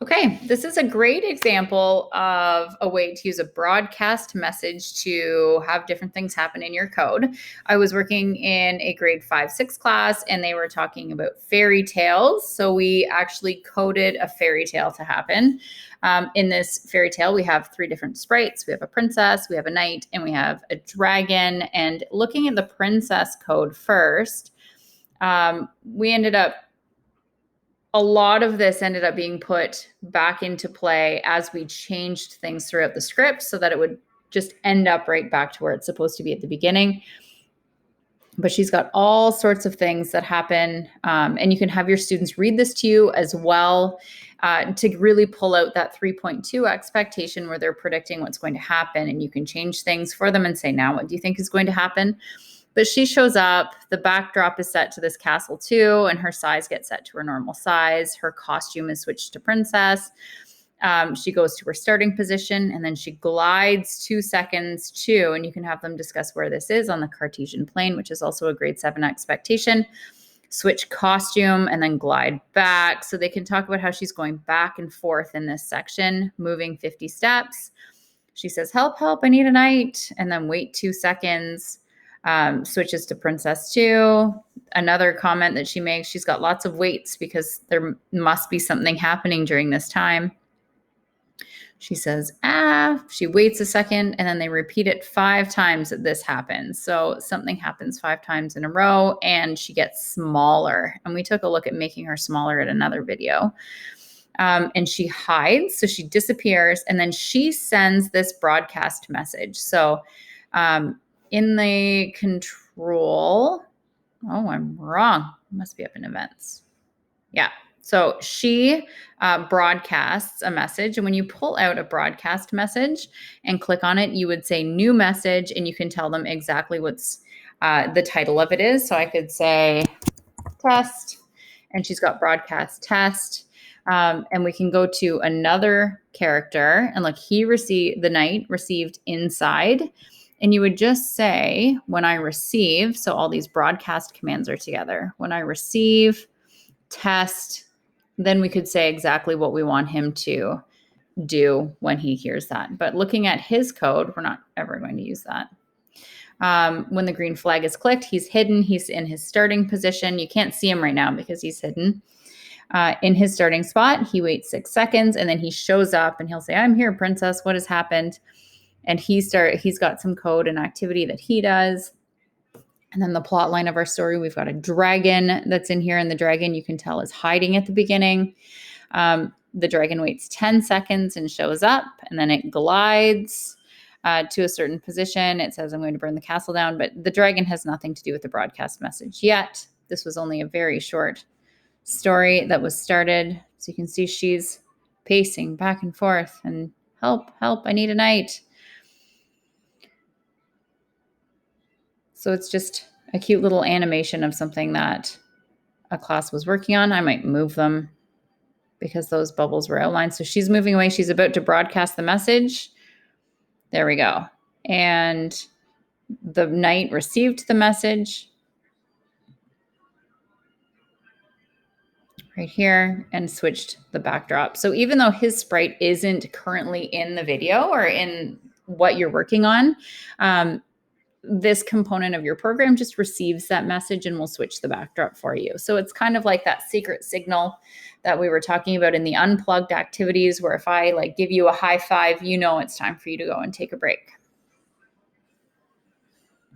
Okay, this is a great example of a way to use a broadcast message to have different things happen in your code. I was working in a grade 5-6 class and they were talking about fairy tales. So we actually coded a fairy tale to happen. In this fairy tale, we have three different sprites. We have a princess, we have a knight, and we have a dragon. And looking at the princess code first, we ended up a lot of this ended up being put back into play as we changed things throughout the script so that it would just end up right back to where it's supposed to be at the beginning. But she's got all sorts of things that happen. And you can have your students read this to you as well to really pull out that 3.2 expectation where they're predicting what's going to happen. And you can change things for them and say, now, what do you think is going to happen? But she shows up, the backdrop is set to this castle too, and her size gets set to her normal size. Her costume is switched to princess. She goes to her starting position and then she glides 2 seconds too. And you can have them discuss where this is on the Cartesian plane, which is also a grade 7 expectation. Switch costume and then glide back. So they can talk about how she's going back and forth in this section, moving 50 steps. She says, help, help, I need a knight. And then wait 2 seconds. Switches to princess 2. Another comment that she makes, she's got lots of waits because there must be something happening during this time. She says, she waits a second, and then they repeat it 5 times that this happens. So something happens 5 times in a row, and she gets smaller. And we took a look at making her smaller at another video. And she hides, so she disappears, and then she sends this broadcast message. So in the control, I'm wrong. It must be up in events. Yeah. So she broadcasts a message. And when you pull out a broadcast message and click on it, you would say new message, and you can tell them exactly what's the title of it is. So I could say test, and she's got broadcast test. And we can go to another character and look, the knight received inside. And you would just say, when I receive, so all these broadcast commands are together. When I receive, test, then we could say exactly what we want him to do when he hears that. But looking at his code, we're not ever going to use that. When the green flag is clicked, he's hidden. He's in his starting position. You can't see him right now because he's hidden. In his starting spot, he waits 6 seconds, and then he shows up and he'll say, I'm here, princess. What has happened? And he's got some code and activity that he does. And then the plot line of our story, we've got a dragon that's in here, and the dragon you can tell is hiding at the beginning. The dragon waits 10 seconds and shows up, and then it glides to a certain position. It says, I'm going to burn the castle down, but the dragon has nothing to do with the broadcast message yet. This was only a very short story that was started. So you can see she's pacing back and forth and help, help, I need a knight. So it's just a cute little animation of something that a class was working on. I might move them because those bubbles were outlined. So she's moving away. She's about to broadcast the message. There we go. And the knight received the message right here and switched the backdrop. So even though his sprite isn't currently in the video or in what you're working on, this component of your program just receives that message and will switch the backdrop for you. So it's kind of like that secret signal that we were talking about in the unplugged activities, where if I give you a high five, it's time for you to go and take a break.